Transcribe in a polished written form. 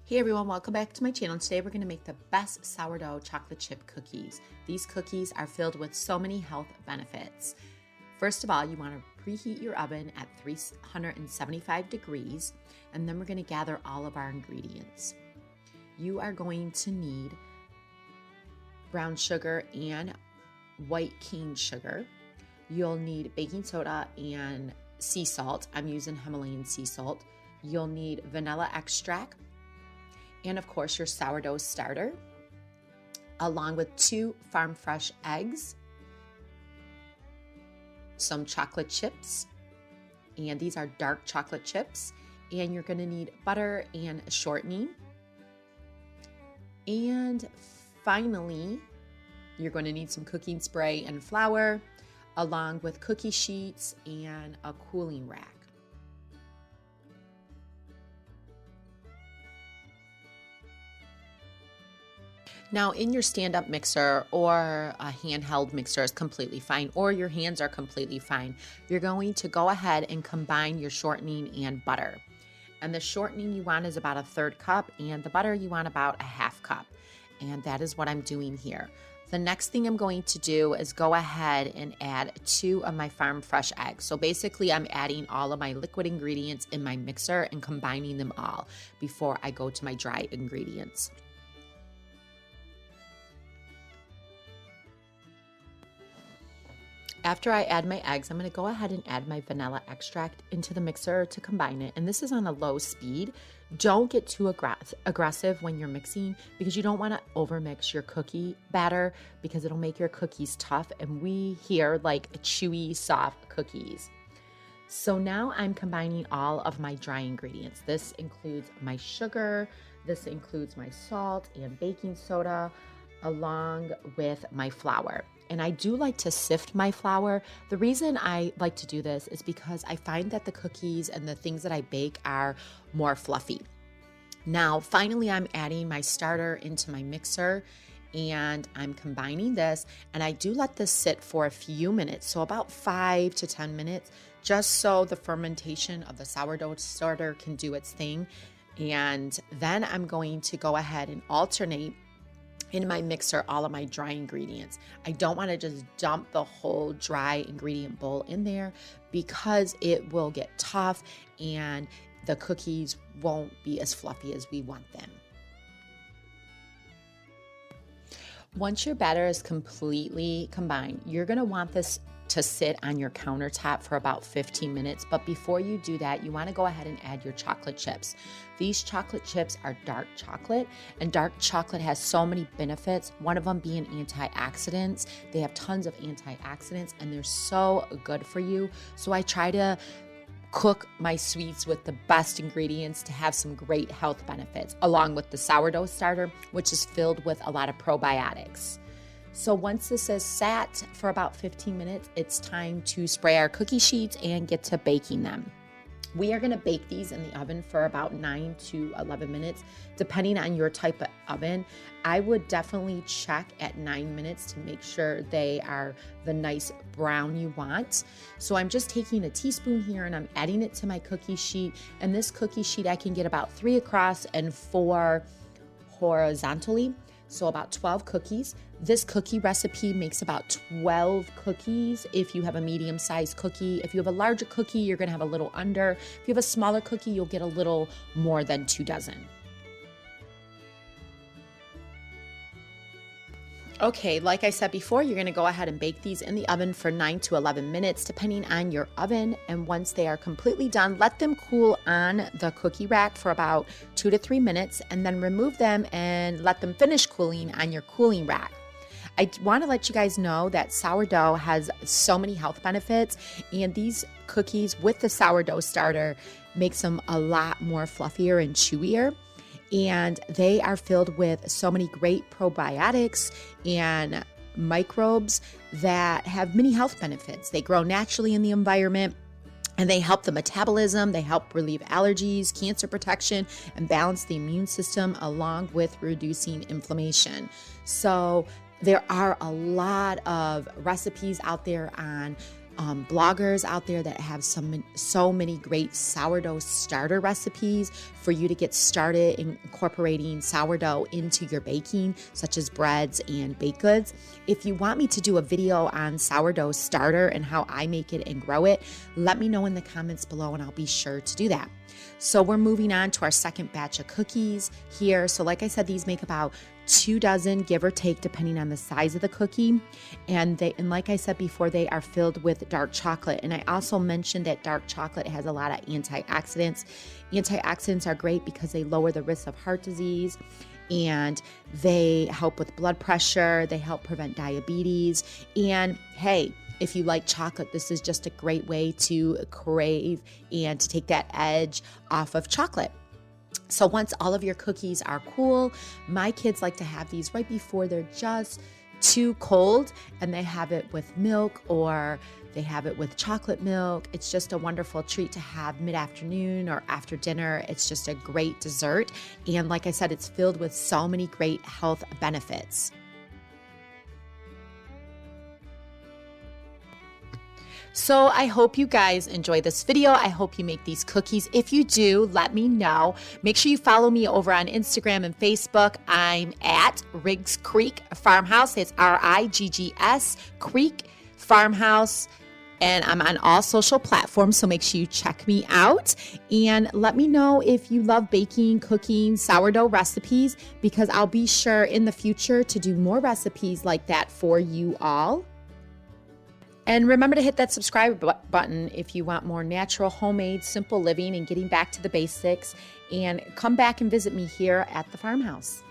Hey everyone, welcome back to my channel. Today we're going to make the best sourdough chocolate chip cookies. These cookies are filled with so many health benefits. First of all, you want to preheat your oven at 375 degrees, and then we're going to gather all of our ingredients. You are going to need brown sugar and white cane sugar. You'll need baking soda and sea salt. I'm using Himalayan sea salt. You'll need vanilla extract, and of course your sourdough starter, along with 2 farm fresh eggs, some chocolate chips, and these are dark chocolate chips, and you're going to need butter and shortening. And finally, you're going to need some cooking spray and flour, along with cookie sheets and a cooling rack. Now, in your stand-up mixer or a handheld mixer is completely fine, or your hands are completely fine. You're going to go ahead and combine your shortening and butter. And the shortening you want is about 1/3 cup, and the butter you want about 1/2 cup. And that is what I'm doing here. The next thing I'm going to do is go ahead and add 2 of my farm fresh eggs. So basically, I'm adding all of my liquid ingredients in my mixer and combining them all before I go to my dry ingredients. After I add my eggs, I'm going to go ahead and add my vanilla extract into the mixer to combine it. And this is on a low speed. Don't get too aggressive when you're mixing, because you don't want to overmix your cookie batter, because it'll make your cookies tough. And we here like chewy, soft cookies. So now I'm combining all of my dry ingredients. This includes my sugar, this includes my salt and baking soda, along with my flour. And I do like to sift my flour. The reason I like to do this is because I find that the cookies and the things that I bake are more fluffy. Now, finally, I'm adding my starter into my mixer, and I'm combining this, and I do let this sit for a few minutes, so about 5 to 10 minutes, just so the fermentation of the sourdough starter can do its thing. And then I'm going to go ahead and alternate in my mixer all of my dry ingredients. I don't want to just dump the whole dry ingredient bowl in there, because it will get tough and the cookies won't be as fluffy as we want them. Once your batter is completely combined, you're going to want this to sit on your countertop for about 15 minutes. But before you do that, you want to go ahead and add your chocolate chips. These chocolate chips are dark chocolate, and dark chocolate has so many benefits, one of them being antioxidants. They have tons of antioxidants, and they're so good for you. So I try to cook my sweets with the best ingredients to have some great health benefits, along with the sourdough starter, which is filled with a lot of probiotics. So once this is sat for about 15 minutes, it's time to spray our cookie sheets and get to baking them. We are going to bake these in the oven for about 9 to 11 minutes, depending on your type of oven. I would definitely check at 9 minutes to make sure they are the nice brown you want. So I'm just taking a teaspoon here and I'm adding it to my cookie sheet. And this cookie sheet I can get about 3 across and 4 horizontally. So about 12 cookies. This cookie recipe makes about 12 cookies if you have a medium-sized cookie. If you have a larger cookie, you're going to have a little under. If you have a smaller cookie, you'll get a little more than 2 dozen. Okay, like I said before, you're going to go ahead and bake these in the oven for 9 to 11 minutes, depending on your oven. And once they are completely done, let them cool on the cookie rack for about 2 to 3 minutes, and then remove them and let them finish cooling on your cooling rack. I want to let you guys know that sourdough has so many health benefits, and these cookies with the sourdough starter makes them a lot more fluffier and chewier. And they are filled with so many great probiotics and microbes that have many health benefits. They grow naturally in the environment, and they help the metabolism, they help relieve allergies, cancer protection, and balance the immune system, along with reducing inflammation. So there are a lot of recipes out there on bloggers out there that have so many great sourdough starter recipes for you to get started in incorporating sourdough into your baking, such as breads and baked goods. If you want me to do a video on sourdough starter and how I make it and grow it, let me know in the comments below and I'll be sure to do that. So we're moving on to our second batch of cookies here. So like I said, these make about 2 dozen, give or take, depending on the size of the cookie. And like I said before, they are filled with dark chocolate. And I also mentioned that dark chocolate has a lot of antioxidants. Antioxidants are great because they lower the risk of heart disease, and they help with blood pressure. They help prevent diabetes. And hey, if you like chocolate, this is just a great way to crave and to take that edge off of chocolate. So once all of your cookies are cool, my kids like to have these right before they're just too cold, and they have it with milk or they have it with chocolate milk. It's just a wonderful treat to have mid-afternoon or after dinner. It's just a great dessert. And like I said, it's filled with so many great health benefits. So I hope you guys enjoy this video. I hope you make these cookies. If you do, let me know. Make sure you follow me over on Instagram and Facebook. I'm at Riggs Creek Farmhouse. It's RIGGS Creek Farmhouse. And I'm on all social platforms, so make sure you check me out. And let me know if you love baking, cooking, sourdough recipes, because I'll be sure in the future to do more recipes like that for you all. And remember to hit that subscribe button if you want more natural, homemade, simple living and getting back to the basics. And come back and visit me here at the farmhouse.